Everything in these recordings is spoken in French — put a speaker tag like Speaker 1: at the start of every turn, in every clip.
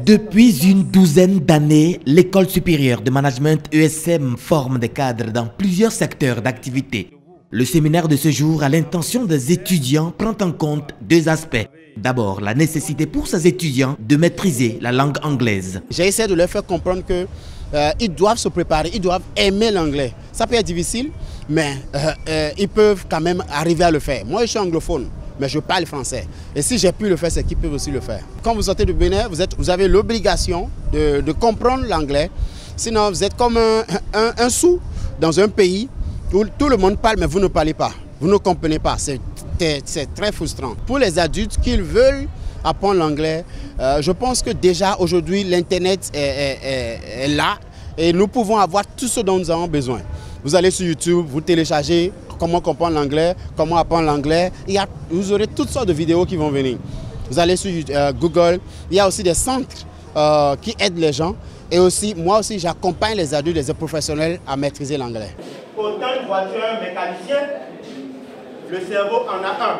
Speaker 1: Depuis une douzaine d'années, l'École supérieure de management ESM forme des cadres dans plusieurs secteurs d'activité. Le séminaire de ce jour, à l'intention des étudiants, prend en compte deux aspects. D'abord, la nécessité pour ces étudiants de maîtriser la langue anglaise.
Speaker 2: J'ai essayé de leur faire comprendre qu'ils doivent se préparer, ils doivent aimer l'anglais. Ça peut être difficile, mais ils peuvent quand même arriver à le faire. Moi, je suis anglophone, mais je parle français. Et si j'ai pu le faire, c'est qu'ils peuvent aussi le faire. Quand vous sortez du Bénin, vous avez l'obligation de comprendre l'anglais. Sinon, vous êtes comme un sou dans un pays où tout le monde parle, mais vous ne parlez pas. Vous ne comprenez pas. C'est très frustrant. Pour les adultes qui veulent apprendre l'anglais, je pense que déjà aujourd'hui, l'Internet est là et nous pouvons avoir tout ce dont nous avons besoin. Vous allez sur YouTube, vous téléchargez comment comprendre l'anglais, comment apprendre l'anglais. Vous aurez toutes sortes de vidéos qui vont venir. Vous allez sur Google, il y a aussi des centres qui aident les gens. Et aussi, moi aussi, j'accompagne les adultes, les professionnels à maîtriser l'anglais.
Speaker 3: Autant de voitures mécaniciens, le cerveau en a un.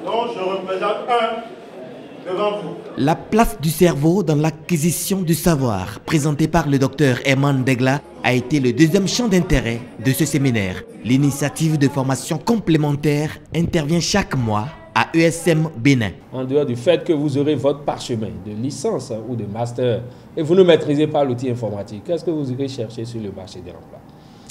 Speaker 3: Donc je représente un devant vous.
Speaker 1: La place du cerveau dans l'acquisition du savoir, présenté par le docteur Eman Degla, a été le deuxième champ d'intérêt de ce séminaire. L'initiative de formation complémentaire intervient chaque mois à ESM Bénin.
Speaker 4: En dehors du fait que vous aurez votre parchemin de licence ou de master et vous ne maîtrisez pas l'outil informatique, qu'est-ce que vous irez chercher sur le marché de l'emploi?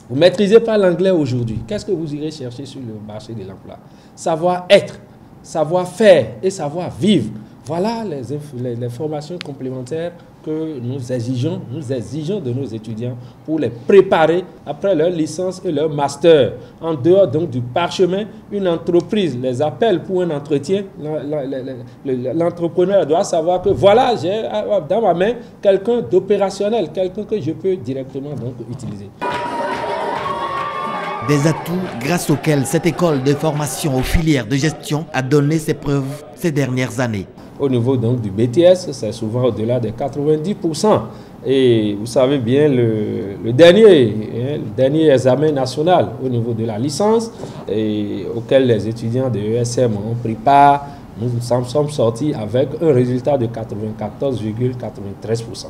Speaker 4: Vous ne maîtrisez pas l'anglais aujourd'hui, qu'est-ce que vous irez chercher sur le marché de l'emploi? Savoir-être, savoir-faire et savoir-vivre. Voilà les formations complémentaires que nous exigeons de nos étudiants pour les préparer après leur licence et leur master. En dehors donc du parchemin, une entreprise les appelle pour un entretien. L'entrepreneur doit savoir que voilà, j'ai dans ma main quelqu'un d'opérationnel, quelqu'un que je peux directement donc utiliser.
Speaker 1: Des atouts grâce auxquels cette école de formation aux filières de gestion a donné ses preuves ces dernières années.
Speaker 4: Au niveau donc du BTS, c'est souvent au-delà de 90%. Et vous savez bien, le dernier examen national au niveau de la licence auquel les étudiants de ESM ont pris part, nous sommes sortis avec un résultat de 94,93%.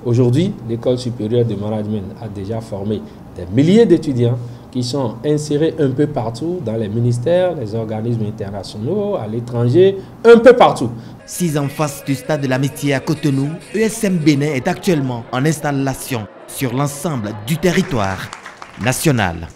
Speaker 4: Aujourd'hui, l'École supérieure de management a déjà formé des milliers d'étudiants qui sont insérés un peu partout dans les ministères, les organismes internationaux, à l'étranger, un peu partout.
Speaker 1: 6 en face du stade de l'Amitié à Cotonou, ESM Bénin est actuellement en installation sur l'ensemble du territoire national.